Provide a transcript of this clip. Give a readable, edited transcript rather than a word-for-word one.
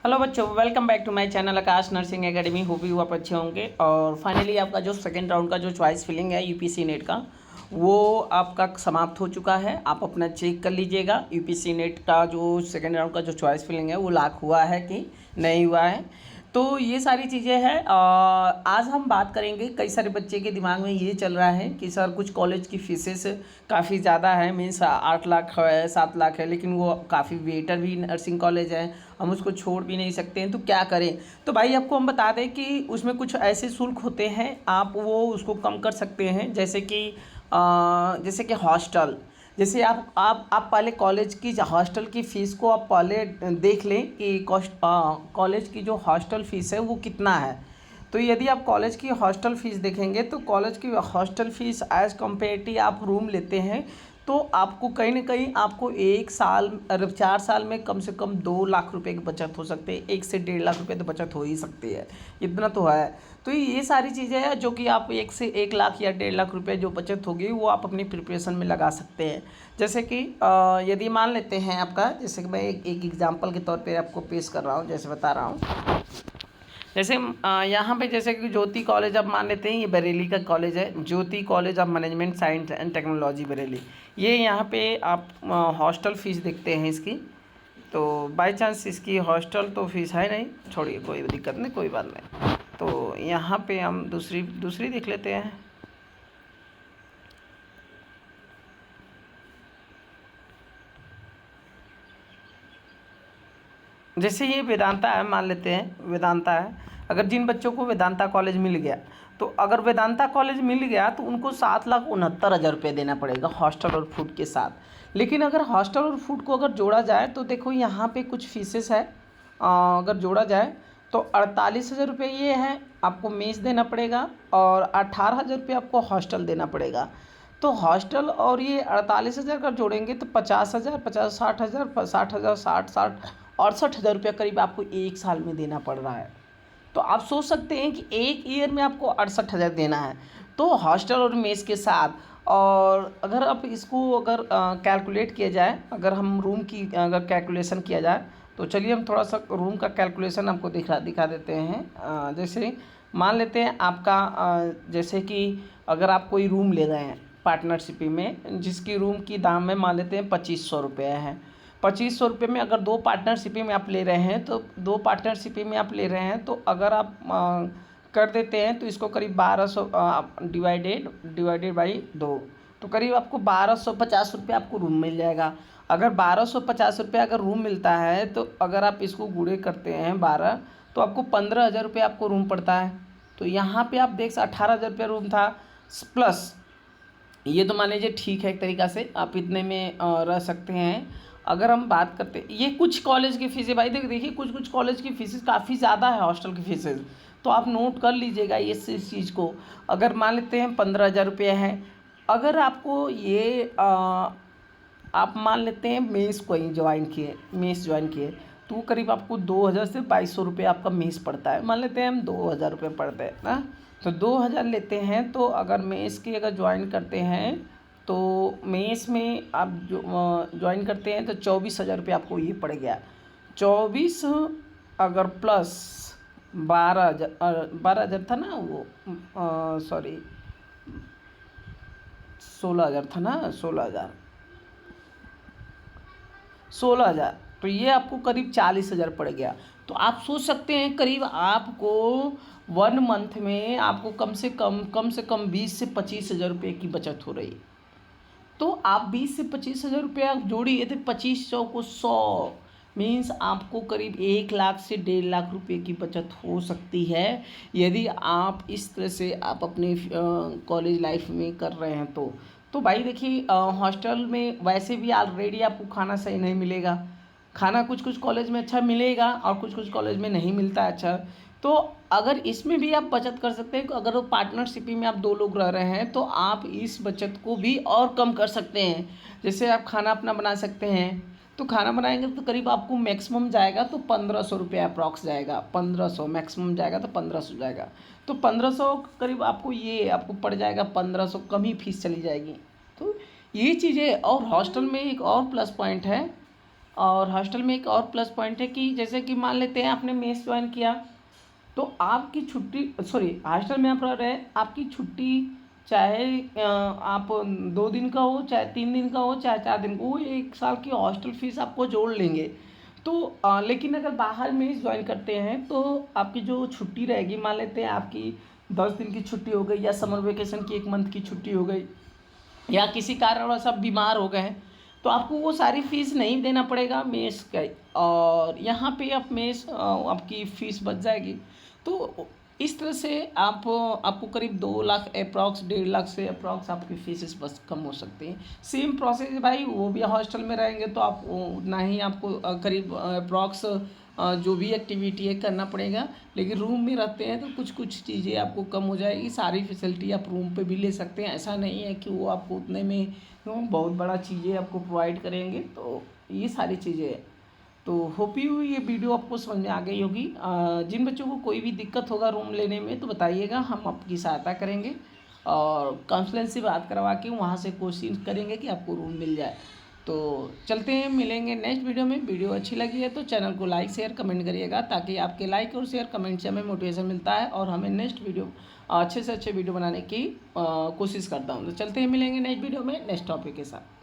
Hello बच्चों, welcome back to my channel Akash nursing academy. Hope you आप अच्छे होंगे। और फाइनली आपका जो सेकंड राउंड का जो चॉइस फिलिंग है यूपीसी नेट का, वो आपका समाप्त हो चुका है। आप अपना चेक कर लीजिएगा यूपीसी नेट का जो सेकंड राउंड का जो चॉइस फिलिंग है वो लॉक हुआ है कि नहीं हुआ है। तो ये सारी चीज़ें हैं। आज हम बात करेंगे, कई सारे बच्चे के दिमाग में ये चल रहा है कि सर कुछ कॉलेज की फीसेस काफ़ी ज़्यादा है, मीन्स 8 लाख है, 7 लाख है, लेकिन वो काफ़ी बेटर भी नर्सिंग कॉलेज है, हम उसको छोड़ भी नहीं सकते हैं, तो क्या करें। तो भाई आपको हम बता दें कि उसमें कुछ ऐसे शुल्क होते हैं, आप वो उसको कम कर सकते हैं। जैसे कि हॉस्टल, जैसे आप पहले कॉलेज की हॉस्टल की फ़ीस को आप पहले देख लें कि कॉलेज की जो हॉस्टल फ़ीस है वो कितना है। तो यदि आप कॉलेज की हॉस्टल फ़ीस देखेंगे तो कॉलेज की हॉस्टल फ़ीस एज़ कम्पेरेटिव आप रूम लेते हैं तो आपको कहीं ना कहीं आपको 1 साल 4 साल में कम से कम 2 लाख रुपए की बचत हो सकती है। 1 से 1.5 लाख रुपए तो बचत हो ही सकती है, इतना तो है। तो ये सारी चीज़ें हैं जो कि आप 1 से 1 लाख या 1.5 लाख रुपए जो बचत होगी वो आप अपनी प्रिपरेशन में लगा सकते हैं। जैसे कि यदि मान लेते हैं आपका, जैसे कि मैं एक एग्जांपल के तौर पे आपको पेश कर रहा हूँ, जैसे बता रहा हूँ। जैसे यहाँ पे जैसे कि ज्योति कॉलेज आप मान लेते हैं, ये बरेली का कॉलेज है, Jyoti college of management science and technology Bareilly. ये यहाँ पे आप हॉस्टल फ़ीस देखते हैं इसकी। तो बाय चांस इसकी हॉस्टल तो फीस है नहीं, छोड़िए कोई दिक्कत नहीं, कोई बात नहीं। तो यहाँ पे हम दूसरी दूसरी देख लेते हैं। जैसे ये वेदांता है, मान लेते हैं वेदांता है। अगर जिन बच्चों को वेदांता कॉलेज मिल गया, तो अगर वेदांता कॉलेज मिल गया तो उनको 7,69,000 रुपये देना पड़ेगा हॉस्टल और फूड के साथ। लेकिन अगर हॉस्टल और फूड को अगर जोड़ा जाए तो देखो यहाँ पे कुछ फीसेस है। अगर जोड़ा जाए तो 48,000 रुपये ये है, आपको मेस देना पड़ेगा, और 18,000 रुपये आपको हॉस्टल देना पड़ेगा। तो हॉस्टल और ये 48,000 का जोड़ेंगे तो 50,000, 50, 60,000, 60,000, 60 68,000 रुपया करीब आपको 1 साल में देना पड़ रहा है। तो आप सोच सकते हैं कि एक ईयर में आपको 68,000 देना है, तो हॉस्टल और मेस के साथ। और अगर आप इसको अगर कैलकुलेट किया जाए, अगर हम रूम की अगर कैलकुलेशन किया जाए, तो चलिए हम थोड़ा सा रूम का कैलकुलेशन आपको दिखा देते हैं। जैसे मान लेते हैं आपका जैसे कि अगर आप कोई रूम ले रहे हैं पार्टनरशिप में, जिसकी रूम की दाम में मान लेते हैं 2,500 रुपये है। 2,500 रुपये में अगर दो पार्टनरशिप में आप ले रहे हैं, तो दो पार्टनरशिप में आप ले रहे हैं, तो अगर आप कर देते हैं तो इसको करीब 1,200 डिवाइडेड बाई 2, तो करीब आपको 1,250 रुपये आपको रूम मिल जाएगा। अगर 1,250 रुपये अगर रूम मिलता है, तो अगर आप इसको गुणे करते हैं 12, तो आपको 15,000 रुपये आपको रूम पड़ता है। तो यहाँ पे आप देख 18,000 रुपये रूम था, प्लस ये तो मान लीजिए ठीक है, एक तरीक़ा से आप इतने में रह सकते हैं। अगर हम बात करते हैं, ये कुछ कॉलेज की फ़ीसें भाई देखिए कुछ कॉलेज की फ़ीसेस काफ़ी ज़्यादा है, हॉस्टल की फ़ीसेस, तो आप नोट कर लीजिएगा इस चीज़ को। अगर मान लेते हैं 15,000 रुपये है, अगर आपको ये आप मान लेते हैं मेस को ही मेस ज्वाइन किए, तो करीब आपको 2,000 से 2,200 रुपये आपका मेस पड़ता है। मान लेते हैं हम 2,000 रुपये पड़ते हैं ना, तो 2,000 लेते हैं। तो अगर मेस की अगर ज्वाइन करते हैं, तो मेस में आप जो ज्वाइन करते हैं तो 24,000 रुपये आपको ये पड़ गया। 24 अगर प्लस 12,000 था ना, वो सॉरी 16,000 था ना, 16,000, तो ये आपको करीब 40,000 पड़ गया। तो आप सोच सकते हैं करीब आपको 1 मंथ में आपको कम से कम 20 से 25,000 रुपये की बचत हो रही है। तो आप 20 से 25,000 रुपया आप जोड़िए, तो 2500 को 100 मीन्स आपको करीब 1 लाख से 1.5 लाख रुपये की बचत हो सकती है, यदि आप इस तरह से आप अपने कॉलेज लाइफ में कर रहे हैं। तो भाई देखिए हॉस्टल में वैसे भी ऑलरेडी आपको खाना सही नहीं मिलेगा। खाना कुछ कॉलेज में अच्छा मिलेगा और कुछ कॉलेज में नहीं मिलता अच्छा। तो अगर इसमें भी आप बचत कर सकते हैं, अगर वो पार्टनरशिप में आप 2 लोग रह रहे हैं, तो आप इस बचत को भी और कम कर सकते हैं। जैसे आप खाना अपना बना सकते हैं, तो खाना बनाएंगे तो करीब आपको मैक्सिमम जाएगा तो 1,500 रुपये अप्रॉक्स जाएगा, 1,500 मैक्सिमम जाएगा तो 1,500 जाएगा। तो 1,500 करीब आपको पड़ जाएगा, 1,500 कम ही फीस चली जाएगी। तो ये चीज़ें, और हॉस्टल में एक और प्लस पॉइंट है और हॉस्टल में एक और प्लस पॉइंट है कि जैसे कि मान लेते हैं आपने मेस ज्वाइन किया, तो आपकी छुट्टी, सॉरी, हॉस्टल में आप रह रहे हैं, आपकी छुट्टी चाहे आप 2 दिन का हो, चाहे 3 दिन का हो, चाहे 4 दिन का, वो 1 साल की हॉस्टल फीस आपको जोड़ लेंगे। तो लेकिन अगर बाहर में ज्वाइन करते हैं तो आपकी जो छुट्टी रहेगी, मान लेते हैं आपकी 10 दिन की छुट्टी हो गई, या समर वेकेशन की 1 मंथ की छुट्टी हो गई, या किसी कारणवश आप बीमार हो गए, तो आपको वो सारी फीस नहीं देना पड़ेगा मेस का, और यहाँ पे आप मेस आपकी फ़ीस बच जाएगी। तो इस तरह से आपको करीब 2 लाख अप्रॉक्स, 1.5 लाख से अप्रॉक्स आपकी फीसेस बस कम हो सकती हैं। सेम प्रोसेस है भाई, वो भी हॉस्टल में रहेंगे तो आप उतना ही आपको करीब अप्रॉक्स जो भी एक्टिविटी है करना पड़ेगा। लेकिन रूम में रहते हैं तो कुछ कुछ चीज़ें आपको कम हो जाएगी, सारी फैसिलिटी आप रूम पे भी ले सकते हैं। ऐसा नहीं है कि वो आपको उतने में बहुत बड़ा चीज़ें आपको प्रोवाइड करेंगे। तो ये सारी चीज़ें हैं। तो होप यू ये वीडियो आपको समझ में आ गई होगी। जिन बच्चों को कोई भी दिक्कत होगा रूम लेने में तो बताइएगा, हम आपकी सहायता करेंगे और काउंसलर से बात करवा के वहाँ से कोशिश करेंगे कि आपको रूम मिल जाए। तो चलते हैं, मिलेंगे नेक्स्ट वीडियो में। वीडियो अच्छी लगी है तो चैनल को लाइक शेयर कमेंट करिएगा, ताकि आपके लाइक और शेयर कमेंट से हमें मोटिवेशन मिलता है और हमें नेक्स्ट वीडियो अच्छे से अच्छे वीडियो बनाने की कोशिश करता हूँ। तो चलते हैं, मिलेंगे नेक्स्ट वीडियो में नेक्स्ट टॉपिक के साथ।